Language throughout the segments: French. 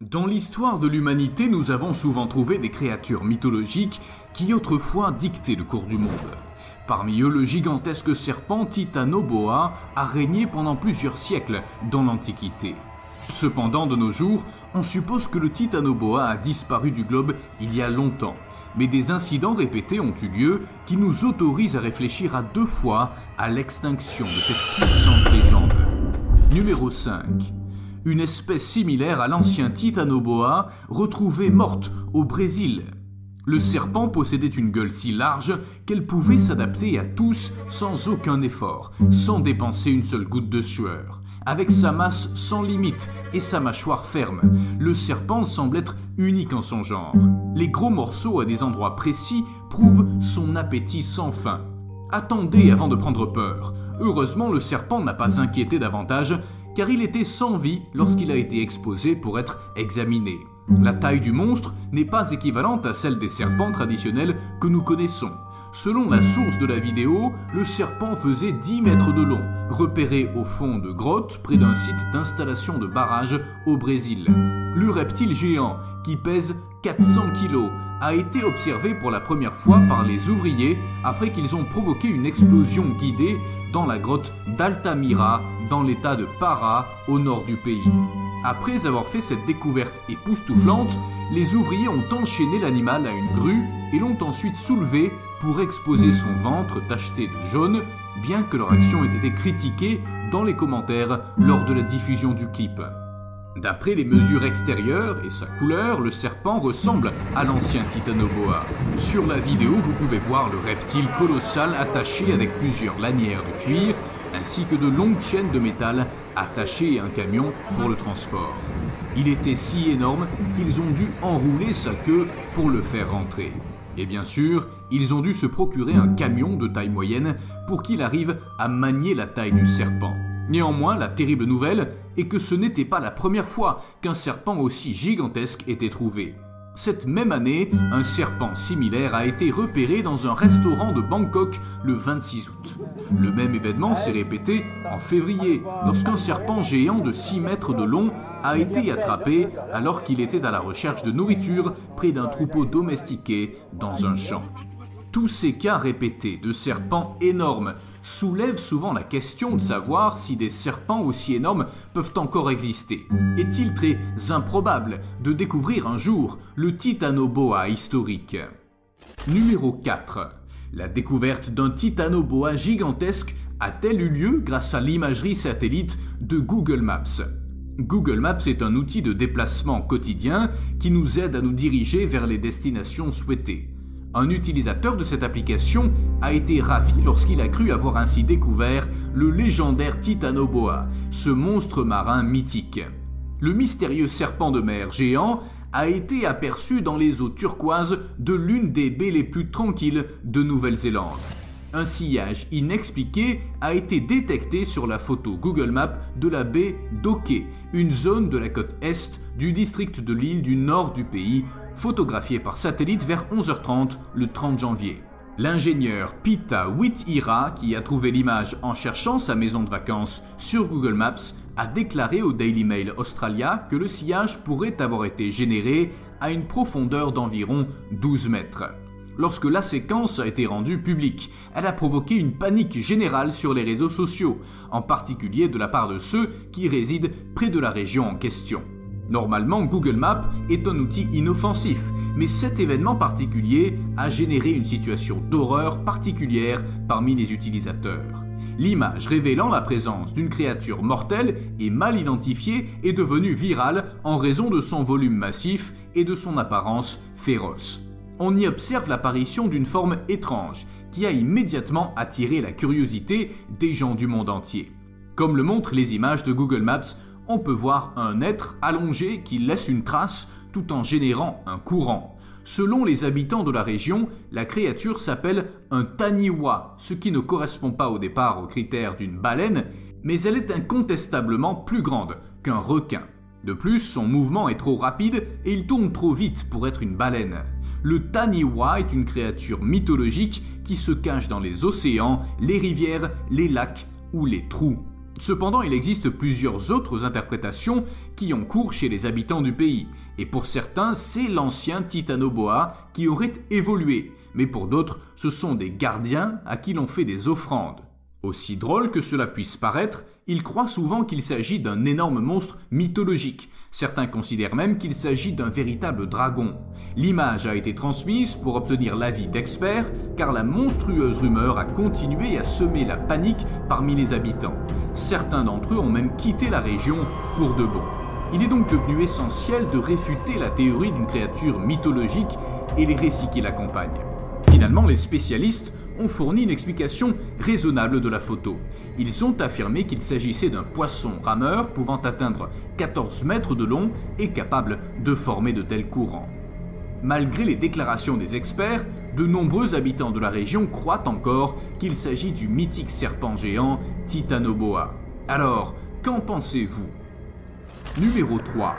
Dans l'histoire de l'humanité, nous avons souvent trouvé des créatures mythologiques qui autrefois dictaient le cours du monde. Parmi eux, le gigantesque serpent Titanoboa a régné pendant plusieurs siècles dans l'Antiquité. Cependant, de nos jours, on suppose que le Titanoboa a disparu du globe il y a longtemps. Mais des incidents répétés ont eu lieu qui nous autorisent à réfléchir à deux fois à l'extinction de cette puissante légende. Numéro 5. Une espèce similaire à l'ancien Titanoboa retrouvée morte au Brésil. Le serpent possédait une gueule si large qu'elle pouvait s'adapter à tous sans aucun effort, sans dépenser une seule goutte de sueur. Avec sa masse sans limite et sa mâchoire ferme, le serpent semble être unique en son genre. Les gros morceaux à des endroits précis prouvent son appétit sans fin. Attendez avant de prendre peur. Heureusement, le serpent n'a pas inquiété davantage, car il était sans vie lorsqu'il a été exposé pour être examiné. La taille du monstre n'est pas équivalente à celle des serpents traditionnels que nous connaissons. Selon la source de la vidéo, le serpent faisait 10 mètres de long, repéré au fond de grottes près d'un site d'installation de barrage au Brésil. Le reptile géant, qui pèse 400 kg, a été observé pour la première fois par les ouvriers après qu'ils ont provoqué une explosion guidée dans la grotte d'Altamira, dans l'état de Pará, au nord du pays. Après avoir fait cette découverte époustouflante, les ouvriers ont enchaîné l'animal à une grue et l'ont ensuite soulevé pour exposer son ventre tacheté de jaune, bien que leur action ait été critiquée dans les commentaires lors de la diffusion du clip. D'après les mesures extérieures et sa couleur, le serpent ressemble à l'ancien Titanoboa. Sur la vidéo, vous pouvez voir le reptile colossal attaché avec plusieurs lanières de cuir, ainsi que de longues chaînes de métal attachées à un camion pour le transport. Il était si énorme qu'ils ont dû enrouler sa queue pour le faire rentrer. Et bien sûr, ils ont dû se procurer un camion de taille moyenne pour qu'il arrive à manier la taille du serpent. Néanmoins, la terrible nouvelle est que ce n'était pas la première fois qu'un serpent aussi gigantesque était trouvé. Cette même année, un serpent similaire a été repéré dans un restaurant de Bangkok le 26 août. Le même événement s'est répété en février, lorsqu'un serpent géant de 6 mètres de long a été attrapé alors qu'il était à la recherche de nourriture près d'un troupeau domestiqué dans un champ. Tous ces cas répétés de serpents énormes soulèvent souvent la question de savoir si des serpents aussi énormes peuvent encore exister. Est-il très improbable de découvrir un jour le Titanoboa historique? Numéro 4. La découverte d'un Titanoboa gigantesque a-t-elle eu lieu grâce à l'imagerie satellite de Google Maps? Google Maps est un outil de déplacement quotidien qui nous aide à nous diriger vers les destinations souhaitées. Un utilisateur de cette application a été ravi lorsqu'il a cru avoir ainsi découvert le légendaire Titanoboa, ce monstre marin mythique. Le mystérieux serpent de mer géant a été aperçu dans les eaux turquoises de l'une des baies les plus tranquilles de Nouvelle-Zélande. Un sillage inexpliqué a été détecté sur la photo Google Maps de la baie d'Oke, une zone de la côte est du district de l'île du nord du pays, photographiée par satellite vers 11h30 le 30 janvier. L'ingénieur Pita Witira, qui a trouvé l'image en cherchant sa maison de vacances sur Google Maps, a déclaré au Daily Mail Australia que le sillage pourrait avoir été généré à une profondeur d'environ 12 mètres. Lorsque la séquence a été rendue publique, elle a provoqué une panique générale sur les réseaux sociaux, en particulier de la part de ceux qui résident près de la région en question. Normalement, Google Maps est un outil inoffensif, mais cet événement particulier a généré une situation d'horreur particulière parmi les utilisateurs. L'image révélant la présence d'une créature mortelle et mal identifiée est devenue virale en raison de son volume massif et de son apparence féroce. On y observe l'apparition d'une forme étrange qui a immédiatement attiré la curiosité des gens du monde entier. Comme le montrent les images de Google Maps, on peut voir un être allongé qui laisse une trace tout en générant un courant. Selon les habitants de la région, la créature s'appelle un taniwa, ce qui ne correspond pas au départ aux critères d'une baleine, mais elle est incontestablement plus grande qu'un requin. De plus, son mouvement est trop rapide et il tourne trop vite pour être une baleine. Le taniwa est une créature mythologique qui se cache dans les océans, les rivières, les lacs ou les trous. Cependant, il existe plusieurs autres interprétations qui ont cours chez les habitants du pays, et pour certains, c'est l'ancien Titanoboa qui aurait évolué, mais pour d'autres, ce sont des gardiens à qui l'on fait des offrandes. Aussi drôle que cela puisse paraître, ils croient souvent qu'il s'agit d'un énorme monstre mythologique. Certains considèrent même qu'il s'agit d'un véritable dragon. L'image a été transmise pour obtenir l'avis d'experts, car la monstrueuse rumeur a continué à semer la panique parmi les habitants. Certains d'entre eux ont même quitté la région pour de bon. Il est donc devenu essentiel de réfuter la théorie d'une créature mythologique et les récits qui l'accompagnent. Finalement, les spécialistes ont fourni une explication raisonnable de la photo. Ils ont affirmé qu'il s'agissait d'un poisson rameur pouvant atteindre 14 mètres de long et capable de former de tels courants. Malgré les déclarations des experts, de nombreux habitants de la région croient encore qu'il s'agit du mythique serpent géant Titanoboa. Alors, qu'en pensez-vous? Numéro 3.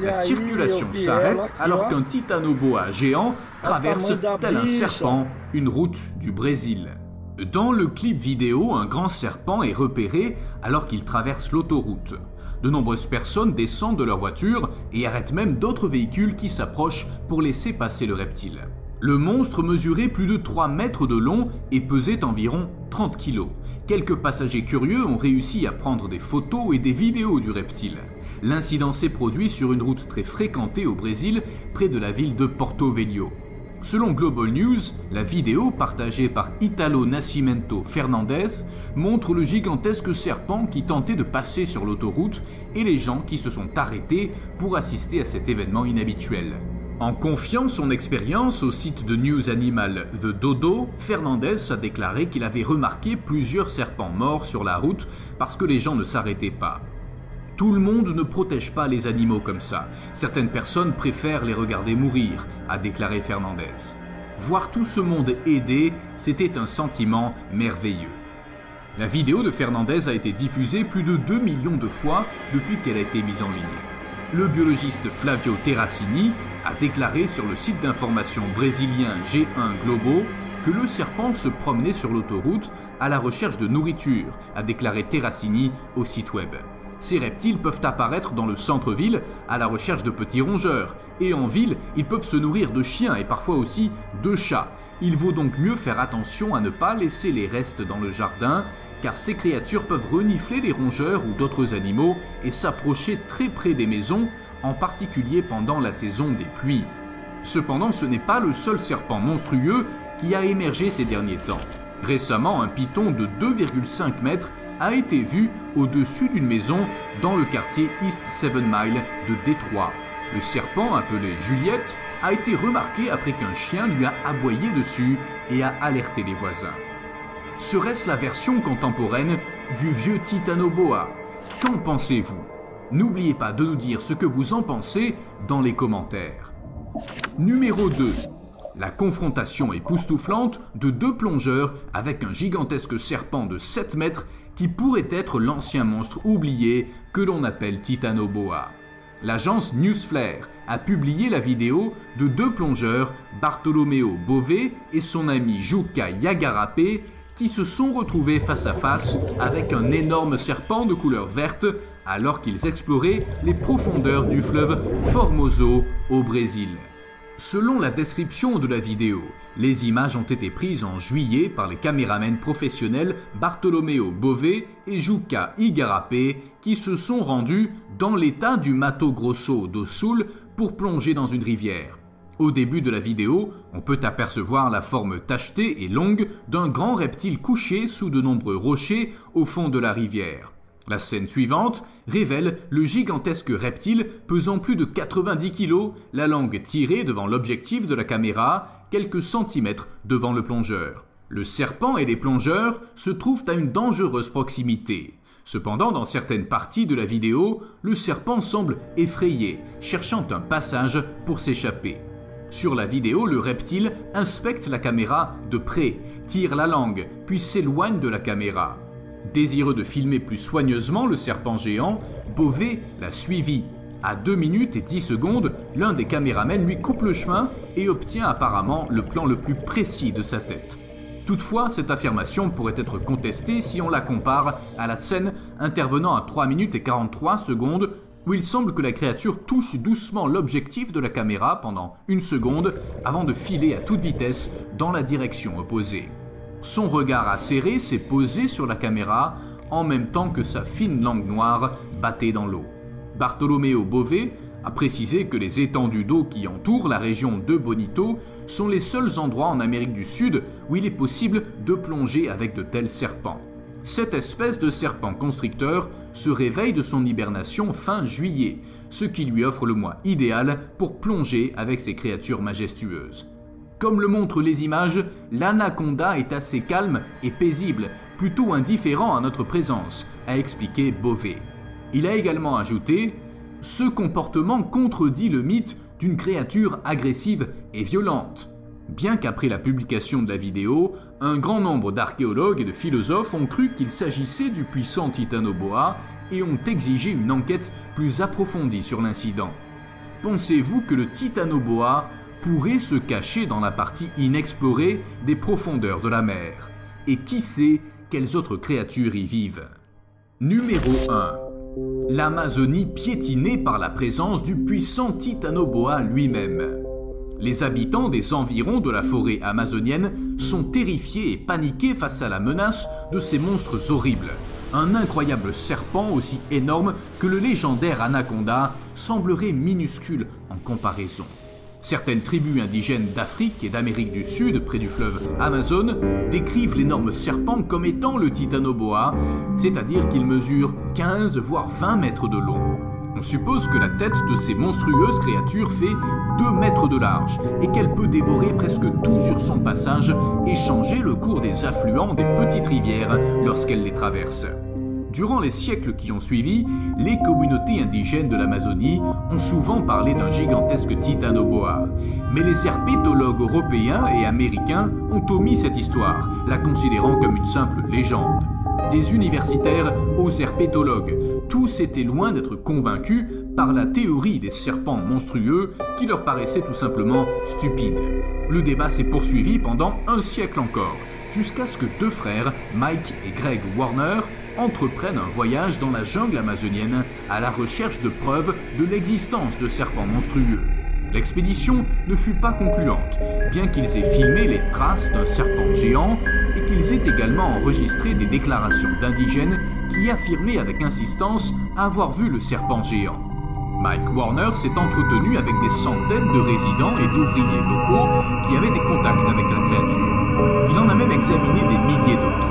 La circulation s'arrête alors qu'un Titanoboa géant traverse, tel un serpent, une route du Brésil. Dans le clip vidéo, un grand serpent est repéré alors qu'il traverse l'autoroute. De nombreuses personnes descendent de leur voiture et arrêtent même d'autres véhicules qui s'approchent pour laisser passer le reptile. Le monstre mesurait plus de 3 mètres de long et pesait environ 30 kg. Quelques passagers curieux ont réussi à prendre des photos et des vidéos du reptile. L'incident s'est produit sur une route très fréquentée au Brésil, près de la ville de Porto Velho. Selon Global News, la vidéo partagée par Italo Nascimento Fernandes montre le gigantesque serpent qui tentait de passer sur l'autoroute et les gens qui se sont arrêtés pour assister à cet événement inhabituel. En confiant son expérience au site de news animal The Dodo, Fernandes a déclaré qu'il avait remarqué plusieurs serpents morts sur la route parce que les gens ne s'arrêtaient pas. Tout le monde ne protège pas les animaux comme ça. Certaines personnes préfèrent les regarder mourir, a déclaré Fernandes. Voir tout ce monde aidé, c'était un sentiment merveilleux. La vidéo de Fernandes a été diffusée plus de 2 millions de fois depuis qu'elle a été mise en ligne. Le biologiste Flavio Terracini a déclaré sur le site d'information brésilien G1 Globo que le serpent se promenait sur l'autoroute à la recherche de nourriture, a déclaré Terracini au site web. Ces reptiles peuvent apparaître dans le centre-ville à la recherche de petits rongeurs, et en ville, ils peuvent se nourrir de chiens et parfois aussi de chats. Il vaut donc mieux faire attention à ne pas laisser les restes dans le jardin, car ces créatures peuvent renifler les rongeurs ou d'autres animaux et s'approcher très près des maisons, en particulier pendant la saison des pluies. Cependant, ce n'est pas le seul serpent monstrueux qui a émergé ces derniers temps. Récemment, un python de 2,5 mètres a été vu au-dessus d'une maison dans le quartier East 7 Mile de Détroit. Le serpent, appelé Juliette, a été remarqué après qu'un chien lui a aboyé dessus et a alerté les voisins. Serait-ce la version contemporaine du vieux Titanoboa? Qu'en pensez-vous? N'oubliez pas de nous dire ce que vous en pensez dans les commentaires. Numéro 2. La confrontation époustouflante de deux plongeurs avec un gigantesque serpent de 7 mètres qui pourrait être l'ancien monstre oublié que l'on appelle Titanoboa. L'agence Newsflare a publié la vidéo de deux plongeurs, Bartolomeo Bové et son ami Juca Igarapé, qui se sont retrouvés face à face avec un énorme serpent de couleur verte alors qu'ils exploraient les profondeurs du fleuve Formoso au Brésil. Selon la description de la vidéo, les images ont été prises en juillet par les caméramans professionnels Bartolomeo Bové et Juca Igarapé qui se sont rendus dans l'état du Mato Grosso do Sul pour plonger dans une rivière. Au début de la vidéo, on peut apercevoir la forme tachetée et longue d'un grand reptile couché sous de nombreux rochers au fond de la rivière. La scène suivante révèle le gigantesque reptile pesant plus de 90 kg, la langue tirée devant l'objectif de la caméra, quelques centimètres devant le plongeur. Le serpent et les plongeurs se trouvent à une dangereuse proximité. Cependant, dans certaines parties de la vidéo, le serpent semble effrayé, cherchant un passage pour s'échapper. Sur la vidéo, le reptile inspecte la caméra de près, tire la langue, puis s'éloigne de la caméra. Désireux de filmer plus soigneusement le serpent géant, Bové l'a suivi. À 2 minutes et 10 secondes, l'un des caméramans lui coupe le chemin et obtient apparemment le plan le plus précis de sa tête. Toutefois, cette affirmation pourrait être contestée si on la compare à la scène intervenant à 3 minutes et 43 secondes où il semble que la créature touche doucement l'objectif de la caméra pendant 1 seconde avant de filer à toute vitesse dans la direction opposée. Son regard acéré s'est posé sur la caméra en même temps que sa fine langue noire battait dans l'eau. Bartolomeo Bove a précisé que les étendues d'eau qui entourent la région de Bonito sont les seuls endroits en Amérique du Sud où il est possible de plonger avec de tels serpents. Cette espèce de serpent constricteur se réveille de son hibernation fin juillet, ce qui lui offre le mois idéal pour plonger avec ces créatures majestueuses. Comme le montrent les images, l'anaconda est assez calme et paisible, plutôt indifférent à notre présence, a expliqué Bove. Il a également ajouté « Ce comportement contredit le mythe d'une créature agressive et violente ». Bien qu'après la publication de la vidéo, un grand nombre d'archéologues et de philosophes ont cru qu'il s'agissait du puissant Titanoboa et ont exigé une enquête plus approfondie sur l'incident. Pensez-vous que le Titanoboa pourrait se cacher dans la partie inexplorée des profondeurs de la mer? Et qui sait quelles autres créatures y vivent? Numéro 1. L'Amazonie piétinée par la présence du puissant Titanoboa lui-même. Les habitants des environs de la forêt amazonienne sont terrifiés et paniqués face à la menace de ces monstres horribles. Un incroyable serpent aussi énorme que le légendaire anaconda semblerait minuscule en comparaison. Certaines tribus indigènes d'Afrique et d'Amérique du Sud, près du fleuve Amazone, décrivent l'énorme serpent comme étant le Titanoboa, c'est-à-dire qu'il mesure 15 voire 20 mètres de long. On suppose que la tête de ces monstrueuses créatures fait 2 mètres de large et qu'elle peut dévorer presque tout sur son passage et changer le cours des affluents des petites rivières lorsqu'elle les traverse. Durant les siècles qui ont suivi, les communautés indigènes de l'Amazonie ont souvent parlé d'un gigantesque Titanoboa. Mais les herpétologues européens et américains ont omis cette histoire, la considérant comme une simple légende. Des universitaires aux herpétologues, tous étaient loin d'être convaincus par la théorie des serpents monstrueux qui leur paraissait tout simplement stupide. Le débat s'est poursuivi pendant un siècle encore, jusqu'à ce que 2 frères, Mike et Greg Warner, entreprennent un voyage dans la jungle amazonienne à la recherche de preuves de l'existence de serpents monstrueux. L'expédition ne fut pas concluante, bien qu'ils aient filmé les traces d'un serpent géant et qu'ils aient également enregistré des déclarations d'indigènes qui affirmaient avec insistance avoir vu le serpent géant. Mike Warner s'est entretenu avec des centaines de résidents et d'ouvriers locaux qui avaient des contacts avec la créature. Il en a même examiné des milliers d'autres.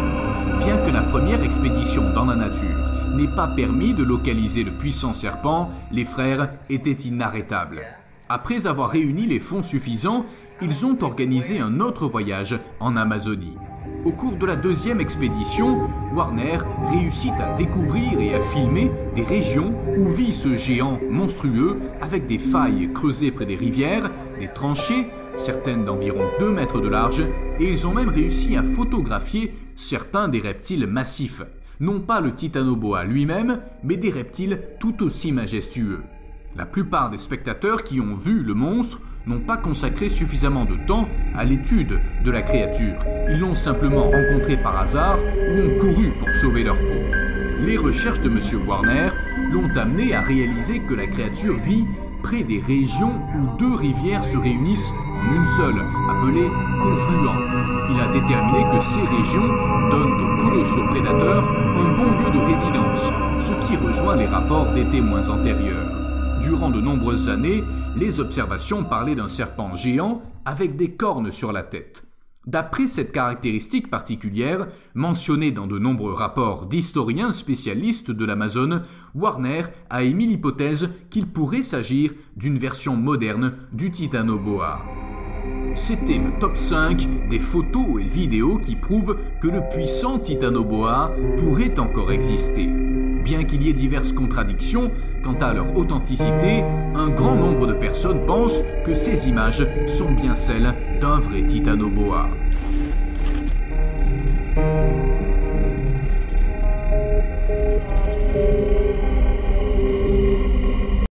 Bien que la première expédition dans la nature n'ait pas permis de localiser le puissant serpent, les frères étaient inarrêtables. Après avoir réuni les fonds suffisants, ils ont organisé un autre voyage en Amazonie. Au cours de la 2e expédition, Warner réussit à découvrir et à filmer des régions où vit ce géant monstrueux avec des failles creusées près des rivières, des tranchées, certaines d'environ 2 mètres de large, et ils ont même réussi à photographier certains des reptiles massifs. Non pas le Titanoboa lui-même, mais des reptiles tout aussi majestueux. La plupart des spectateurs qui ont vu le monstre n'ont pas consacré suffisamment de temps à l'étude de la créature. Ils l'ont simplement rencontré par hasard ou ont couru pour sauver leur peau. Les recherches de M. Warner l'ont amené à réaliser que la créature vit près des régions où 2 rivières se réunissent en une seule, appelée confluent. Il a déterminé que ces régions donnent aux colossaux prédateurs un bon lieu de résidence, ce qui rejoint les rapports des témoins antérieurs. Durant de nombreuses années, les observations parlaient d'un serpent géant avec des cornes sur la tête. D'après cette caractéristique particulière, mentionnée dans de nombreux rapports d'historiens spécialistes de l'Amazone, Warner a émis l'hypothèse qu'il pourrait s'agir d'une version moderne du Titanoboa. C'était le top 5 des photos et vidéos qui prouvent que le puissant Titanoboa pourrait encore exister. Bien qu'il y ait diverses contradictions quant à leur authenticité, un grand nombre de personnes pensent que ces images sont bien celles d'un vrai Titanoboa.